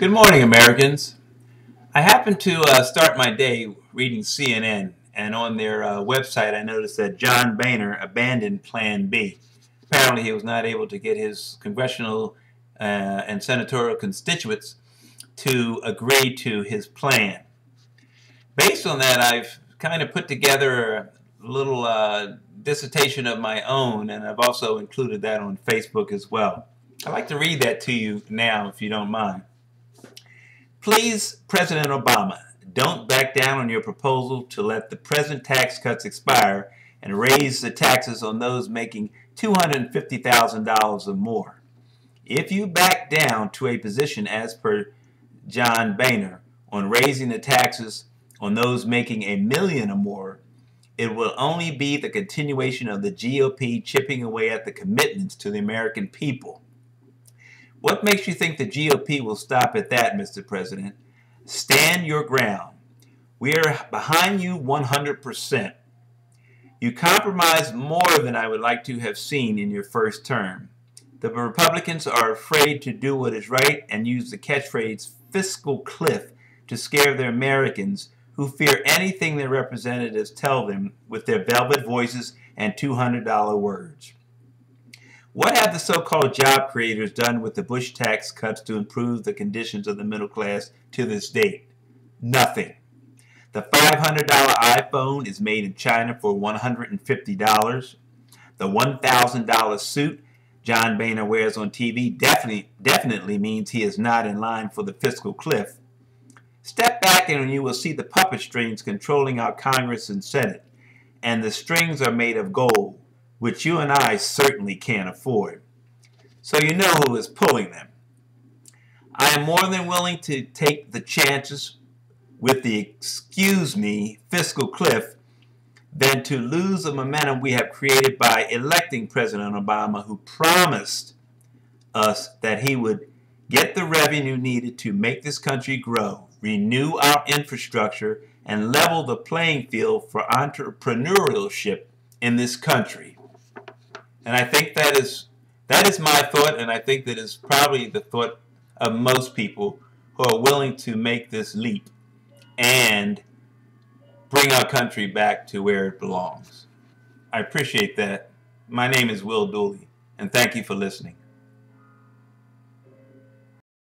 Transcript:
Good morning, Americans. I happened to start my day reading CNN, and on their website I noticed that John Boehner abandoned Plan B. Apparently he was not able to get his congressional and senatorial constituents to agree to his plan. Based on that, I've kind of put together a little dissertation of my own, and I've also included that on Facebook as well. I'd like to read that to you now, if you don't mind. Please, President Obama, don't back down on your proposal to let the present tax cuts expire and raise the taxes on those making $250,000 or more. If you back down to a position as per John Boehner on raising the taxes on those making $1 million or more, it will only be the continuation of the GOP chipping away at the commitments to the American people. What makes you think the GOP will stop at that, Mr. President? Stand your ground. We are behind you 100%. You compromised more than I would like to have seen in your first term. The Republicans are afraid to do what is right and use the catchphrase fiscal cliff to scare the Americans who fear anything their representatives tell them with their velvet voices and $200 words. What have the so-called job creators done with the Bush tax cuts to improve the conditions of the middle class to this date? Nothing. The $500 iPhone is made in China for $150. The $1,000 suit John Boehner wears on TV definitely means he is not in line for the fiscal cliff. Step back and you will see the puppet strings controlling our Congress and Senate, and the strings are made of gold, which you and I certainly can't afford. So you know who is pulling them. I am more than willing to take the chances with the, excuse me, fiscal cliff than to lose the momentum we have created by electing President Obama, who promised us that he would get the revenue needed to make this country grow, renew our infrastructure, and level the playing field for entrepreneurship in this country. And I think that is my thought, and I think that is probably the thought of most people who are willing to make this leap and bring our country back to where it belongs. I appreciate that. My name is Will Dooley, and thank you for listening.